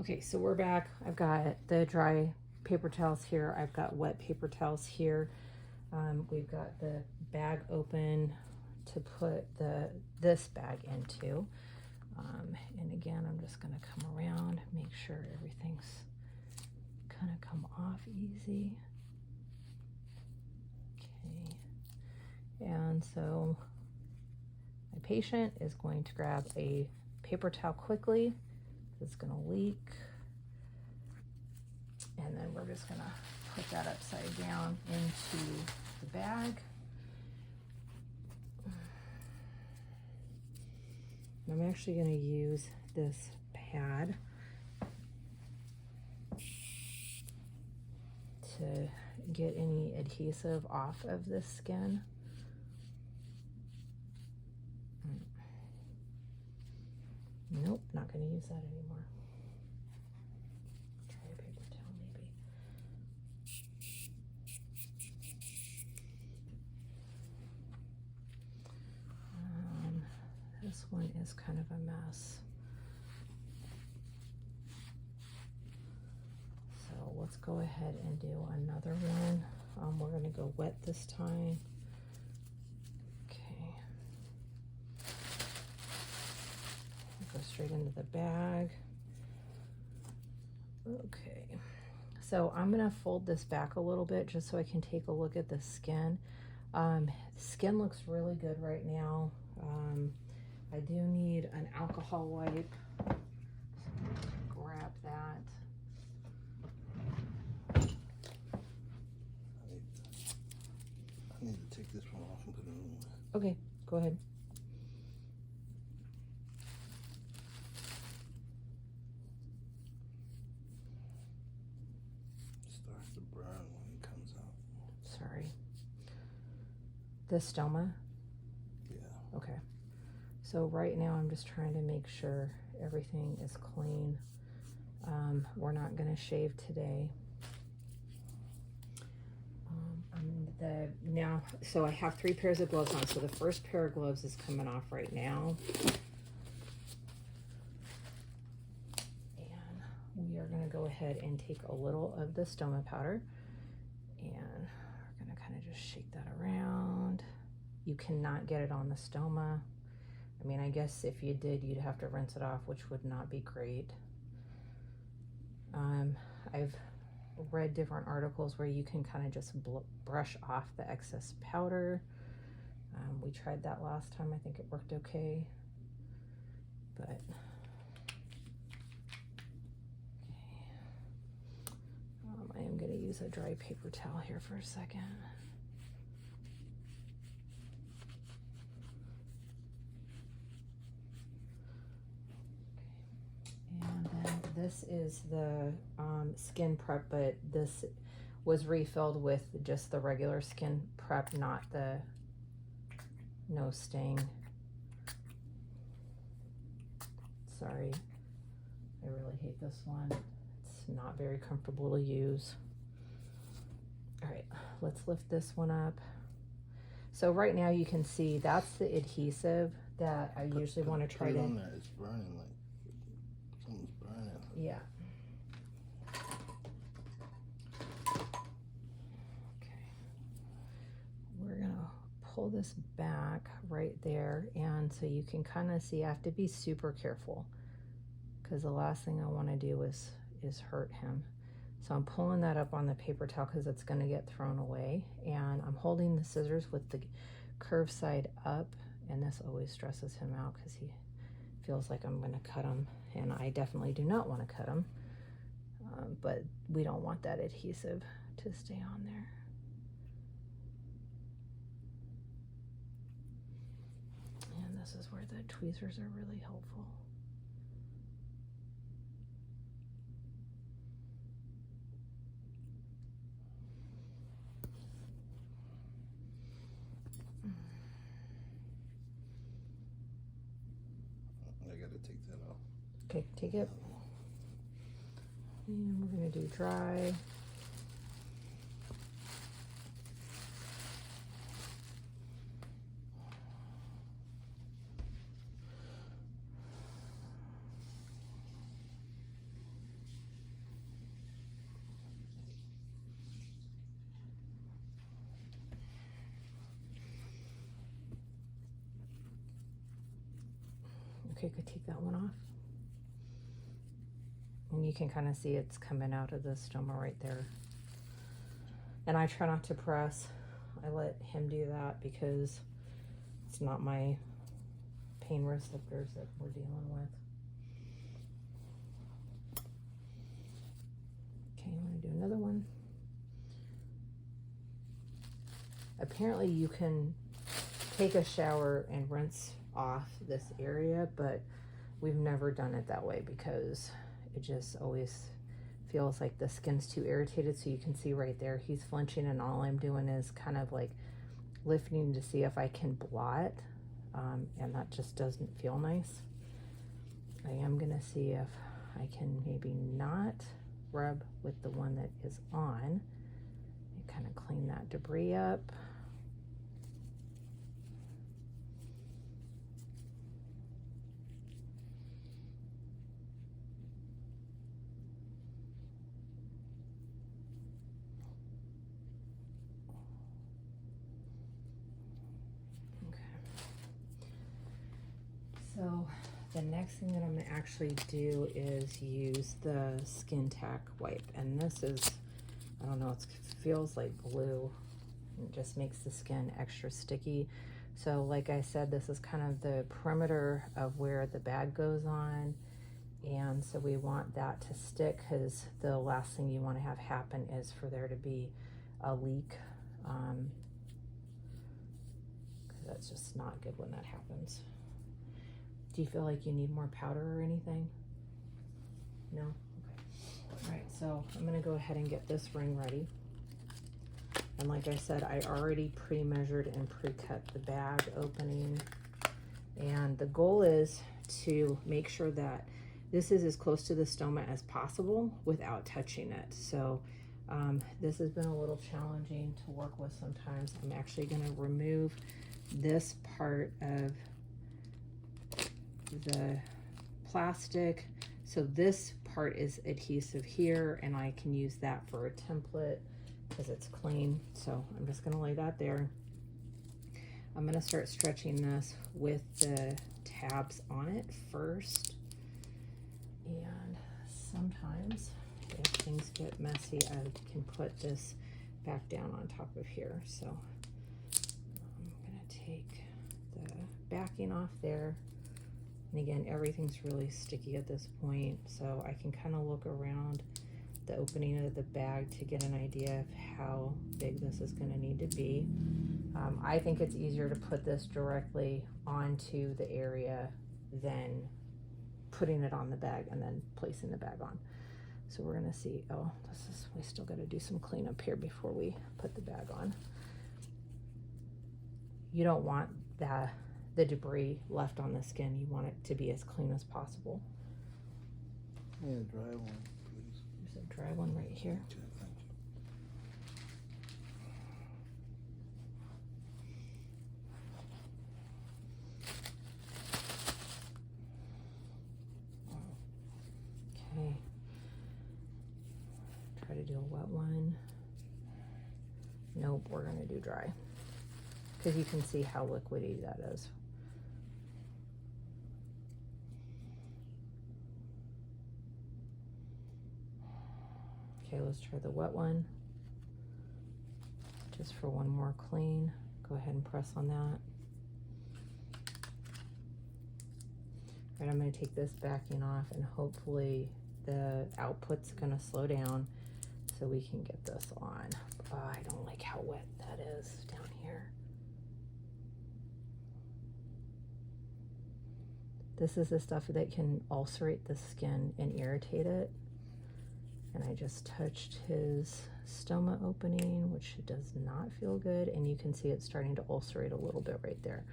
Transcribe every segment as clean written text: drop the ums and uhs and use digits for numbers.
Okay, so we're back. I've got the dry paper towels here. I've got wet paper towels here. We've got the bag open to put this bag into. And again, I'm just gonna come around, make sure everything's gonna come off easy. Okay, and so my patient is going to grab a paper towel quickly. It's gonna leak. And then we're just gonna put that upside down into the bag. I'm actually gonna use this pad to get any adhesive off of the skin. Nope, not gonna use that anymore. Try a paper towel maybe. This one is kind of a mess. So let's go ahead and do another one. We're gonna go wet this time. Okay. Go straight into the bag. Okay. So I'm gonna fold this back a little bit just so I can take a look at the skin. The skin looks really good right now. I do need an alcohol wipe. So grab that. I need to take this one off and put it in. Okay, go ahead. It starts to burn when it comes out. Sorry. The stoma? Yeah. Okay. So right now I'm just trying to make sure everything is clean. We're not gonna shave today. So I have 3 pairs of gloves on. So the first pair of gloves is coming off right now. And we are gonna go ahead and take a little of the stoma powder and we're gonna kind of just shake that around. You cannot get it on the stoma. I mean, I guess if you did, you'd have to rinse it off, which would not be great. I've read different articles where you can kind of just brush off the excess powder. We tried that last time. I think it worked okay. But, okay. I am going to use a dry paper towel here for a second. This is the skin prep, but this was refilled with just the regular skin prep, not the no sting. Sorry, I really hate this one. It's not very comfortable to use. All right, let's lift this one up. So right now you can see that's the adhesive that I usually want to try to. On there. It's burning like. Yeah. Okay. We're gonna pull this back right there, and so you can kind of see I have to be super careful because the last thing I want to do is hurt him. So I'm pulling that up on the paper towel because it's going to get thrown away, and I'm holding the scissors with the curved side up, and this always stresses him out because he feels like I'm going to cut him, and I definitely do not want to cut him, but we don't want that adhesive to stay on there. And this is where the tweezers are really helpful. I gotta take that off. Okay, take it. And we're going to do dry. Okay, could take that one off. And you can kind of see it's coming out of the stoma right there. And I try not to press. I let him do that because it's not my pain receptors that we're dealing with. Okay, I'm going to do another one. Apparently you can take a shower and rinse off this area, but we've never done it that way because it just always feels like the skin's too irritated. So you can see right there, he's flinching, and all I'm doing is kind of like lifting to see if I can blot, and that just doesn't feel nice. I am gonna see if I can maybe not rub with the one that is on and kind of clean that debris up. So the next thing that I'm going to actually do is use the Skin Tack wipe. And this is, I don't know, it feels like glue. It just makes the skin extra sticky. So like I said, this is kind of the perimeter of where the bag goes on. And so we want that to stick, because the last thing you want to have happen is for there to be a leak. Because that's just not good when that happens. Do you feel like you need more powder or anything? No? Okay. All right, so I'm gonna go ahead and get this ring ready. And like I said, I already pre-measured and pre-cut the bag opening. And the goal is to make sure that this is as close to the stoma as possible without touching it. So this has been a little challenging to work with sometimes. I'm actually gonna remove this part of the plastic, so this part is adhesive here, and I can use that for a template because it's clean. So I'm just going to lay that there. I'm going to start stretching this with the tabs on it first, and sometimes if things get messy, I can put this back down on top of here. So I'm going to take the backing off there. And again, everything's really sticky at this point, so I can kind of look around the opening of the bag to get an idea of how big this is going to need to be. I think it's easier to put this directly onto the area than putting it on the bag and then placing the bag on. So we're going to see, oh, we still got to do some cleanup here before we put the bag on. You don't want the debris left on the skin. You want it to be as clean as possible. Yeah, dry one, please. There's a dry one right here. Okay, thank you. Okay. Try to do a wet one. Nope, we're gonna do dry, because you can see how liquidy that is. Okay, let's try the wet one. Just for one more clean. Go ahead and press on that. All right, I'm going to take this backing off, and hopefully the output's going to slow down so we can get this on. Oh, I don't like how wet that is down here. This is the stuff that can ulcerate the skin and irritate it. And I just touched his stoma opening, which does not feel good, and you can see it's starting to ulcerate a little bit right there.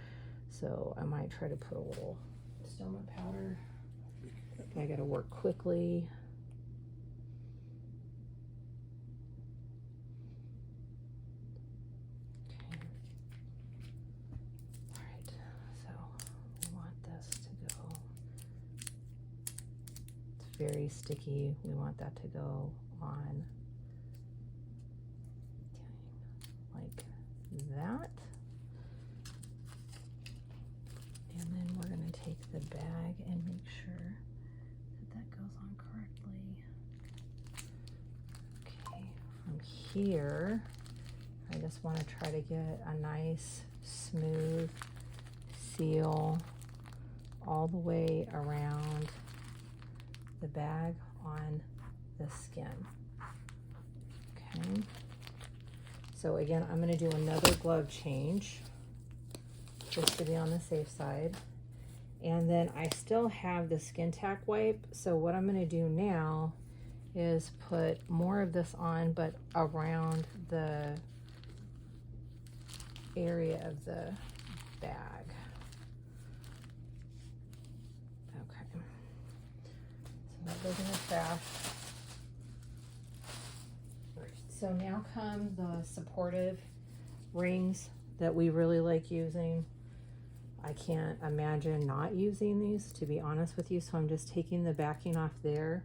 So I might try to put a little stoma powder. I gotta work quickly. Okay. All right, so we want this to go. It's very sticky. We want that to go on like that. And then we're going to take the bag and make sure that that goes on correctly. Okay, from here, I just want to try to get a nice, smooth seal all the way around the bag on the skin. Okay. So again, I'm going to do another glove change just to be on the safe side. And then I still have the skin tack wipe. So what I'm going to do now is put more of this on, but around the area of the bag. Okay. So that goes in the trash. So now come the supportive rings that we really like using. I can't imagine not using these, to be honest with you. So I'm just taking the backing off there.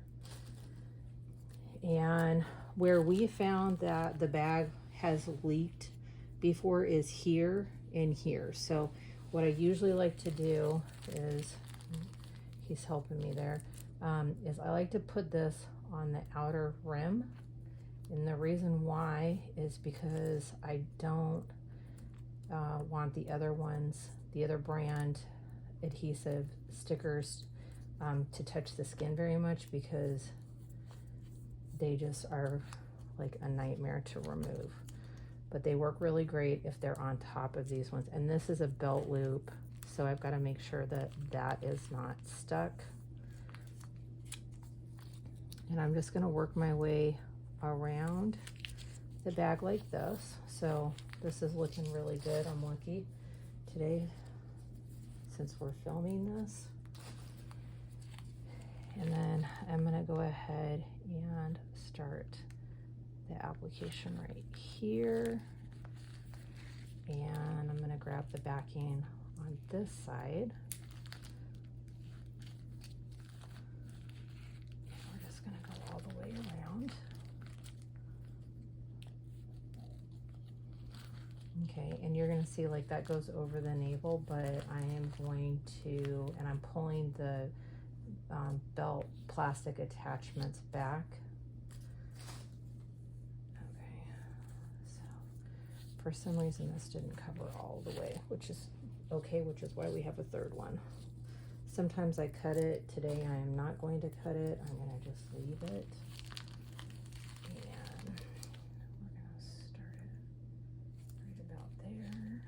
And where we found that the bag has leaked before is here and here. So what I usually like to do is, he's helping me there, is I like to put this on the outer rim. And the reason why is because I don't want the other ones, the other brand adhesive stickers to touch the skin very much, because they just are like a nightmare to remove. But they work really great if they're on top of these ones. And this is a belt loop, so I've got to make sure that that is not stuck. And I'm just going to work my way around the bag like this. So this is looking really good. I'm lucky today since we're filming this. And then I'm going to go ahead and start the application right here. And I'm going to grab the backing on this side. We're just going to go all the way around. Okay, and you're going to see like that goes over the navel, but I am going to, and I'm pulling the belt plastic attachments back. Okay, so for some reason this didn't cover all the way, which is okay, which is why we have a third one. Sometimes I cut it. Today I am not going to cut it. I'm going to just leave it. And we're going to start it right about there.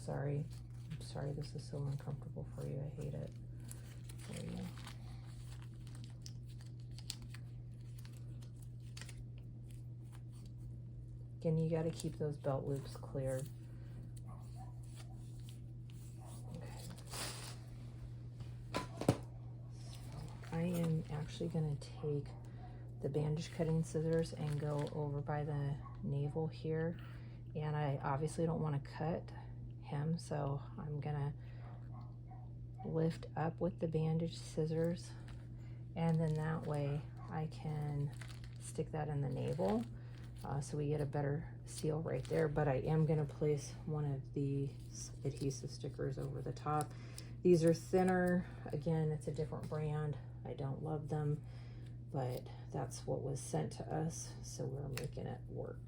Sorry. I'm sorry this is so uncomfortable for you. I hate it for you. Again, you got to keep those belt loops clear. Okay. So I am actually going to take the bandage cutting scissors and go over by the navel here. And I obviously don't want to cut him, so I'm gonna lift up with the bandage scissors, and then that way I can stick that in the navel, so we get a better seal right there. But I am gonna place one of these adhesive stickers over the top. These are thinner. Again, it's a different brand. I don't love them, but that's what was sent to us, so we're making it work.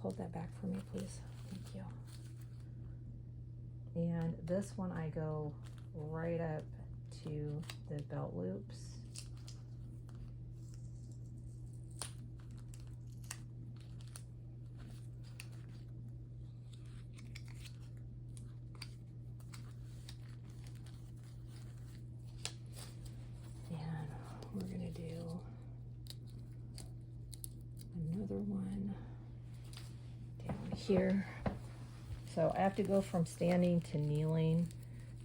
Hold that back for me, please. Thank you. And this one I go right up to the belt loops. And we're gonna do another one here. So I have to go from standing to kneeling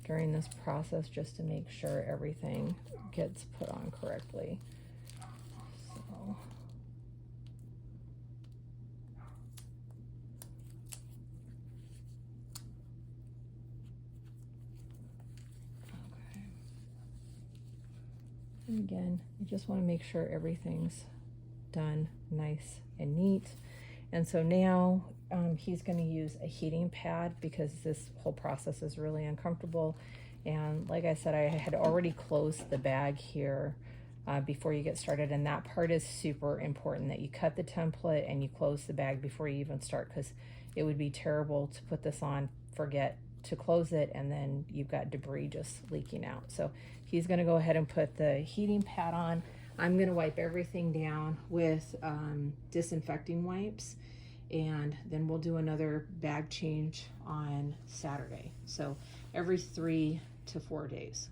during this process just to make sure everything gets put on correctly. So okay. And again, you just want to make sure everything's done nice and neat. And so now he's going to use a heating pad because this whole process is really uncomfortable. And like I said, I had already closed the bag here before you get started, and that part is super important, that you cut the template and you close the bag before you even start, because it would be terrible to put this on, forget to close it, and then you've got debris just leaking out. So he's going to go ahead and put the heating pad on. I'm going to wipe everything down with disinfecting wipes, and then we'll do another bag change on Saturday. So every 3 to 4 days.